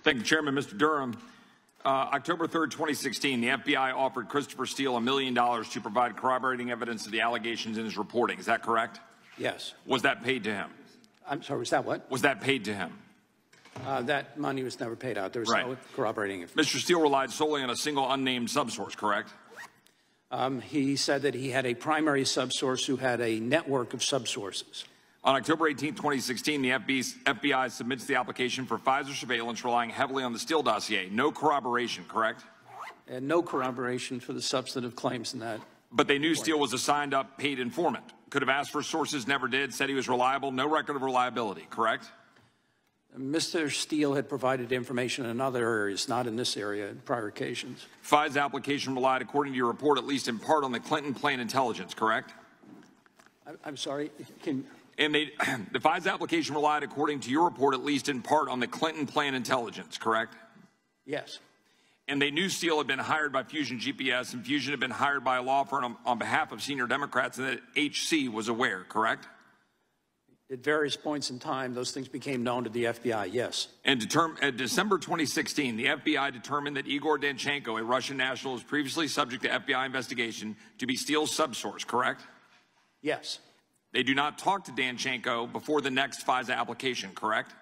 Thank you, Chairman. Mr. Durham, October 3rd, 2016, the FBI offered Christopher Steele $1 million to provide corroborating evidence of the allegations in his reporting. Is that correct? Yes. Was that paid to him? I'm sorry, was that what? Was that paid to him? That money was never paid out. There was no corroborating information. Mr. Steele relied solely on a single unnamed subsource, correct? He said that he had a primary subsource who had a network of subsources. On October 18, 2016, the FBI submits the application for FISA surveillance relying heavily on the Steele dossier. No corroboration, correct? And no corroboration for the substantive claims in that. But they knew Steele was a signed-up paid informant. Could have asked for sources, never did, said he was reliable, no record of reliability, correct? Mr. Steele had provided information in other areas, not in this area, in prior occasions. FISA application relied, according to your report, at least in part on the Clinton plan intelligence, correct? I'm sorry, And the FISA application relied, according to your report, at least in part on the Clinton plan intelligence, correct? Yes. And they knew Steele had been hired by Fusion GPS, and Fusion had been hired by a law firm on behalf of senior Democrats, and that HC was aware, correct? At various points in time, those things became known to the FBI, yes. And at December 2016, the FBI determined that Igor Danchenko, a Russian national, was previously subject to FBI investigation to be Steele's subsource, correct? Yes. They do not talk to Danchenko before the next FISA application, correct?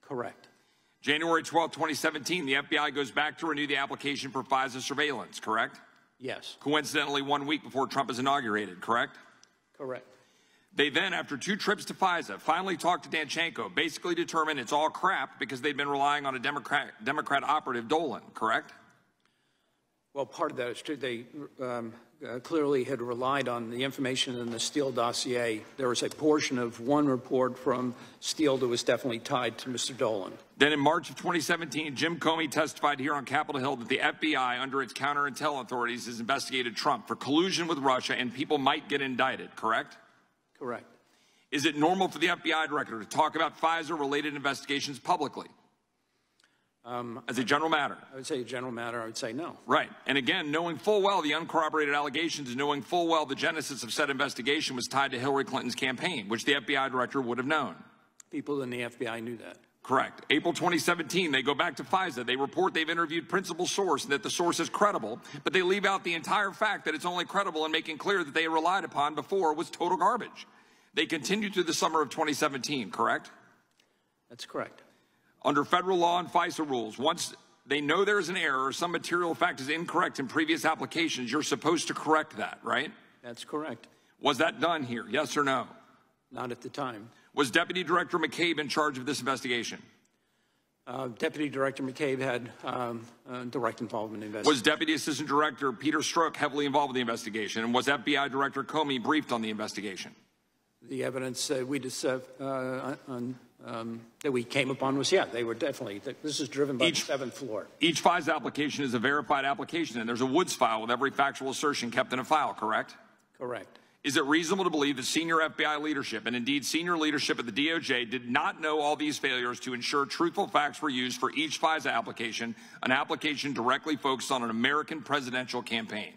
Correct. January 12, 2017, the FBI goes back to renew the application for FISA surveillance, correct? Yes. Coincidentally, 1 week before Trump is inaugurated, correct? Correct. They then, after 2 trips to FISA, finally talked to Danchenko, basically determined it's all crap because they'd been relying on a Democrat operative, Dolan, correct? Well, part of that is true. They clearly had relied on the information in the Steele dossier. There was a portion of one report from Steele that was definitely tied to Mr. Dolan. Then in March of 2017, Jim Comey testified here on Capitol Hill that the FBI, under its counterintel authorities, has investigated Trump for collusion with Russia and people might get indicted, correct? Correct. Is it normal for the FBI director to talk about FISA-related investigations publicly? As a general matter? I would say a general matter. I would say no. Right. And again, knowing full well the uncorroborated allegations and knowing full well the genesis of said investigation was tied to Hillary Clinton's campaign, which the FBI director would have known. People in the FBI knew that. Correct. April 2017, they go back to FISA. They report they've interviewed principal source and that the source is credible, but they leave out the entire fact that it's only credible and making clear that they relied upon before was total garbage. They continued through the summer of 2017, correct? That's correct. Under federal law and FISA rules, once they know there's an error or some material fact is incorrect in previous applications, you're supposed to correct that, right? That's correct. Was that done here, yes or no? Not at the time. Was Deputy Director McCabe in charge of this investigation? Deputy Director McCabe had direct involvement in the investigation. Was Deputy Assistant Director Peter Strzok heavily involved with the investigation? And was FBI Director Comey briefed on the investigation? The evidence that we came upon was, yeah, they were definitely. This is driven by the 7th floor. Each FISA application is a verified application, and there's a Woods file with every factual assertion kept in a file, correct? Correct. Is it reasonable to believe that senior FBI leadership, and indeed senior leadership at the DOJ, did not know all these failures to ensure truthful facts were used for each FISA application, an application directly focused on an American presidential campaign?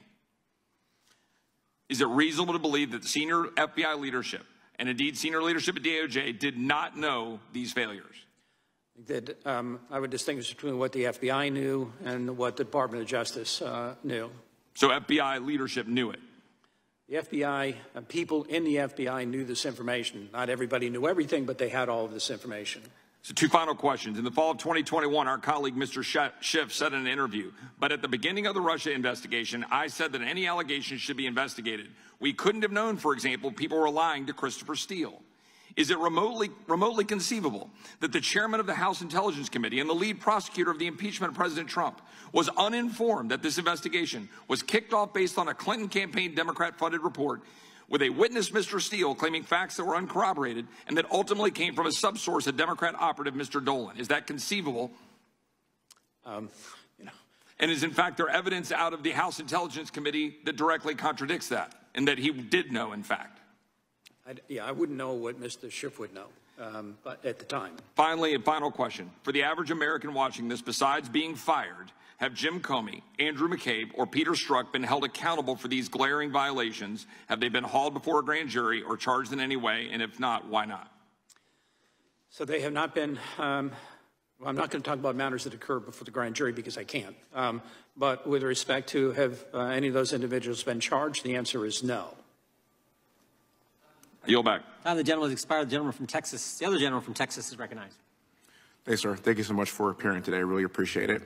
Is it reasonable to believe that the senior FBI leadership, and indeed senior leadership at DOJ, did not know these failures? That I would distinguish between what the FBI knew and what the Department of Justice knew. So FBI leadership knew it? The FBI, people in the FBI knew this information. Not everybody knew everything, but they had all of this information. So 2 final questions. In the fall of 2021, our colleague Mr. Schiff said in an interview, but at the beginning of the Russia investigation, I said that any allegations should be investigated. We couldn't have known, for example, people were lying to Christopher Steele. Is it remotely conceivable that the chairman of the House Intelligence Committee and the lead prosecutor of the impeachment of President Trump was uninformed that this investigation was kicked off based on a Clinton campaign Democrat-funded report with a witness, Mr. Steele, claiming facts that were uncorroborated and that ultimately came from a subsource, a Democrat operative, Mr. Dolan? Is that conceivable? And is, in fact, there evidence out of the House Intelligence Committee that directly contradicts that and that he did know, in fact? I wouldn't know what Mr. Schiff would know, but at the time. Finally, a final question. For the average American watching this, besides being fired, have Jim Comey, Andrew McCabe, or Peter Strzok been held accountable for these glaring violations? Have they been hauled before a grand jury or charged in any way? And if not, why not? So they have not been, Well, I'm not going to talk about matters that occurred before the grand jury because I can't. But with respect to have any of those individuals been charged, the answer is no. I yield back. Time the gentleman has expired. The gentleman from Texas, the other gentleman from Texas is recognized. Hey, sir. Thank you so much for appearing today. I really appreciate it.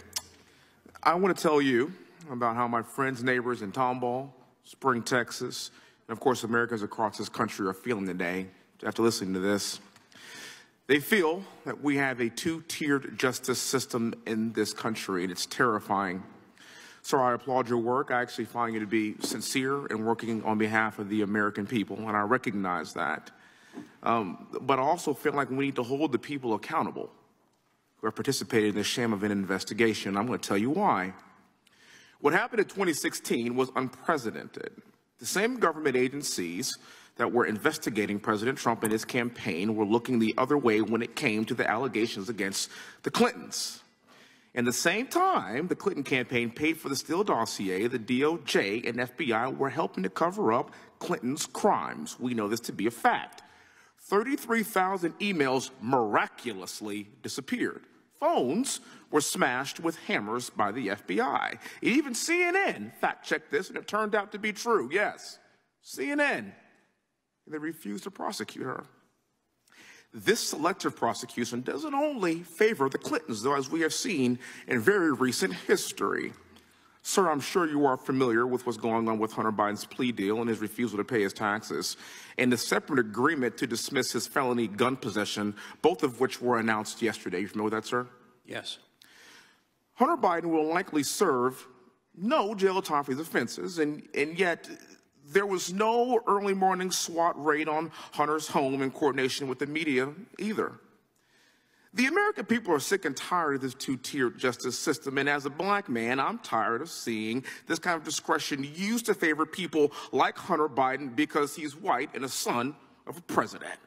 I want to tell you about how my friends, neighbors in Tomball, Spring, Texas, and of course Americans across this country are feeling today after listening to this. They feel that we have a two-tiered justice system in this country, and it's terrifying. Sir, I applaud your work. I actually find you to be sincere and working on behalf of the American people, and I recognize that. But I also feel like we need to hold the people accountable who have participated in this sham of an investigation. I'm going to tell you why. What happened in 2016 was unprecedented. The same government agencies that were investigating President Trump and his campaign were looking the other way when it came to the allegations against the Clintons. At the same time, the Clinton campaign paid for the Steele dossier. The DOJ and FBI were helping to cover up Clinton's crimes. We know this to be a fact. 33,000 emails miraculously disappeared. Phones were smashed with hammers by the FBI. Even CNN fact-checked this, and it turned out to be true. Yes, CNN. And they refused to prosecute her. This selective prosecution doesn't only favor the Clintons, though, as we have seen in very recent history. Sir, I'm sure you are familiar with what's going on with Hunter Biden's plea deal and his refusal to pay his taxes, and the separate agreement to dismiss his felony gun possession, both of which were announced yesterday. You familiar with that, sir? Yes. Hunter Biden will likely serve no jail time for these offenses, and yet there was no early morning SWAT raid on Hunter's home in coordination with the media either. The American people are sick and tired of this two-tiered justice system, and as a black man, I'm tired of seeing this kind of discretion used to favor people like Hunter Biden because he's white and a son of a president.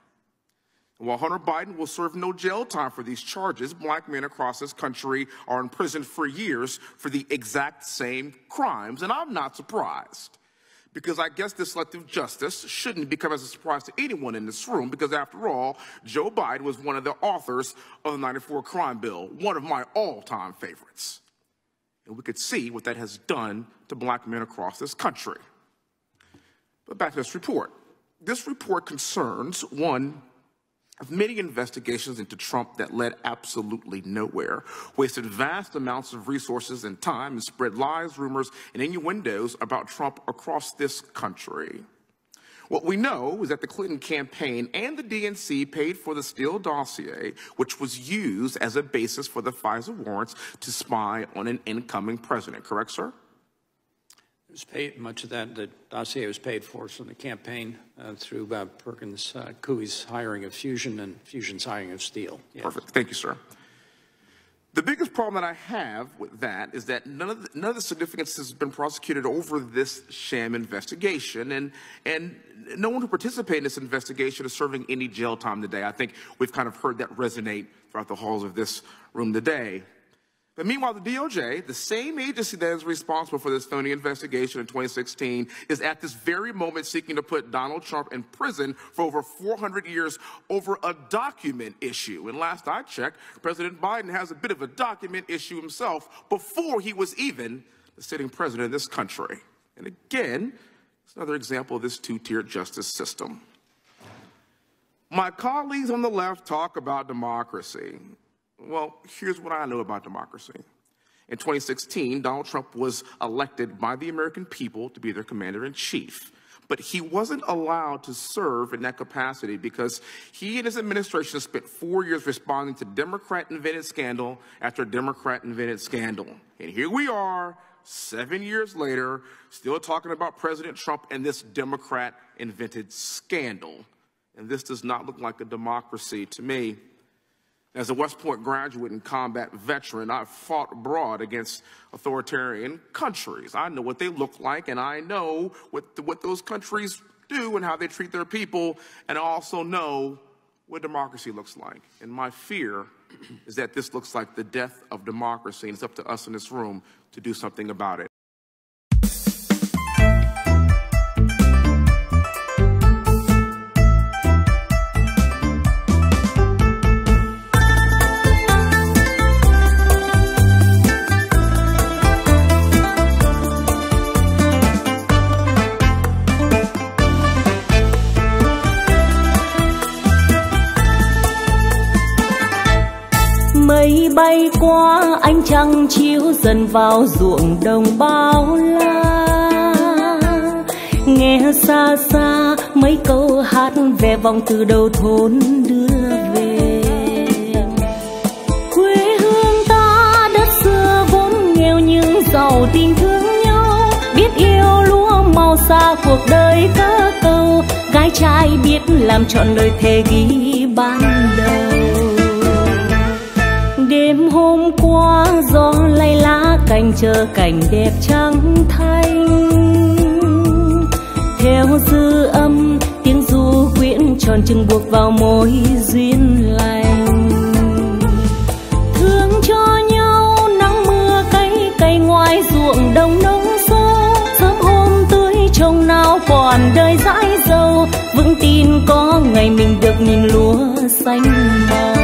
And while Hunter Biden will serve no jail time for these charges, black men across this country are in prison for years for the exact same crimes, and I'm not surprised. Because I guess this selective justice shouldn't become as a surprise to anyone in this room, because after all, Joe Biden was one of the authors of the '94 crime bill, one of my all-time favorites. And we could see what that has done to black men across this country. But back to this report. This report concerns one of many investigations into Trump that led absolutely nowhere, wasted vast amounts of resources and time, and spread lies, rumors, and innuendos about Trump across this country. What we know is that the Clinton campaign and the DNC paid for the Steele dossier, which was used as a basis for the FISA warrants to spy on an incoming president. Correct, sir? It was paid, much of that, the dossier was paid for from the campaign through Perkins Coie's hiring of Fusion and Fusion's hiring of Steele. Yes. Perfect. Thank you, sir. The biggest problem that I have with that is that none of the significance has been prosecuted over this sham investigation, and no one who participated in this investigation is serving any jail time today. I think we've kind of heard that resonate throughout the halls of this room today. But meanwhile, the DOJ, the same agency that is responsible for this phony investigation in 2016, is at this very moment seeking to put Donald Trump in prison for over 400 years over a document issue. And last I checked, President Biden has a bit of a document issue himself before he was even the sitting president of this country. And again, it's another example of this two-tiered justice system. My colleagues on the left talk about democracy. Well, here's what I know about democracy. In 2016, Donald Trump was elected by the American people to be their commander-in-chief. But he wasn't allowed to serve in that capacity because he and his administration spent 4 years responding to Democrat-invented scandal after Democrat-invented scandal. And here we are, 7 years later, still talking about President Trump and this Democrat-invented scandal. And this does not look like a democracy to me. As a West Point graduate and combat veteran, I've fought abroad against authoritarian countries. I know what they look like, and I know what those countries do and how they treat their people, and I also know what democracy looks like. And my fear is that this looks like the death of democracy, and it's up to us in this room to do something about it. Mây bay qua ánh trăng chiếu dần vào ruộng đồng bao la. Nghe xa xa mấy câu hát ve vọng từ đầu thôn đưa về. Quê hương ta đất xưa vốn nghèo nhưng giàu tình thương nhau, biết yêu lúa màu xa cuộc đời cơ cầu. Gái trai biết làm trọn lời thề ghi ban đầu. Đêm hôm qua gió lay lá cành chờ cảnh đẹp trắng thanh. Theo dư âm tiếng ru quyện tròn chừng buộc vào mối duyên lành. Thương cho nhau nắng mưa cấy cây ngoài ruộng đồng nông sâu. Sớm hôm tưới trồng nào còn đời dãi dầu. Vững tin có ngày mình được nhìn lúa xanh màu.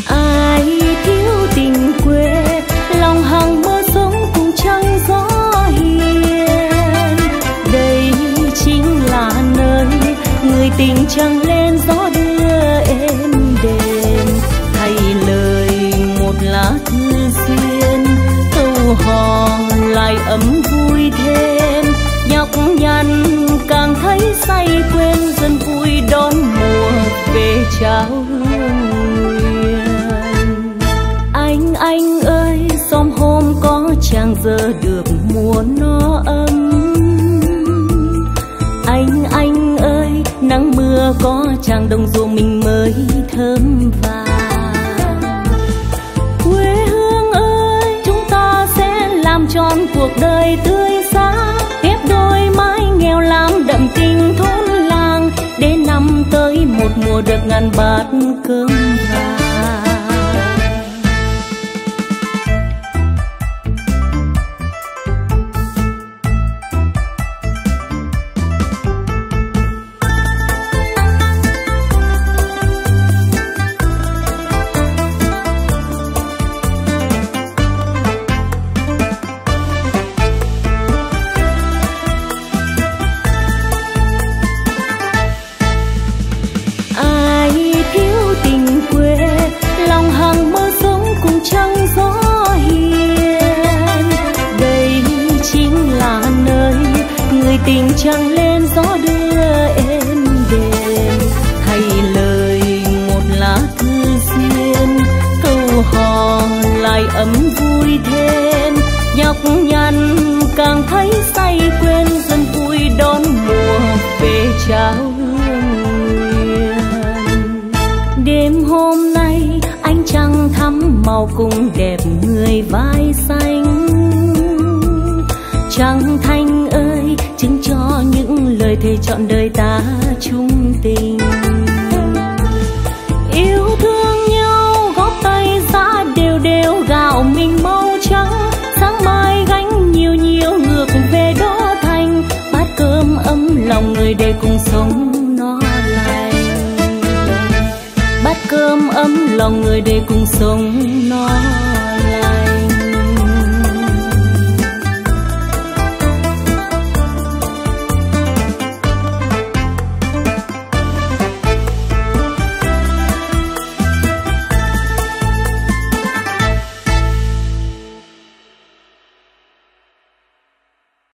Ai thiếu tình quê lòng hằng mơ sống cùng trăng gió hiền. Đây chính là nơi người tình trăng lên gió đưa êm đềm. Thay lời một lá thư duyên câu hò lại ấm vui thêm. Nhọc nhằn càng thấy say quên dần vui đón mùa về trao hương nguyện. Anh ơi xóm hôm có chàng giờ được mùa nó ấm. Anh ơi nắng mưa có chàng đồng ruộng mình mới thơm vàng. Quê hương ơi chúng ta sẽ làm tròn cuộc đời tươi sáng. Tiếp đôi mái nghèo làm đậm tình thôn làng. Để năm tới một mùa được ngàn bát cơm vàng. Tình trăng lên gió đưa êm đềm. Thay lời một lá thư duyên câu hò lại ấm vui thêm. Nhọc nhằn càng thấy say quên dần vui đón mùa về trao hương nguyện. Đêm hôm nay ánh trăng thắm màu cùng đẹp người vai xanh. Trăng thanh ơi chứng cho những lời thề trọn đời ta chung tình. Yêu thương nhau góp tay ra đều đều gạo mình màu trắng. Sáng mai gánh nhiều nhiều ngược về đô thành. Bát cơm ấm lòng người để cùng sống no lành. Bát cơm ấm lòng người để cùng sống no lành.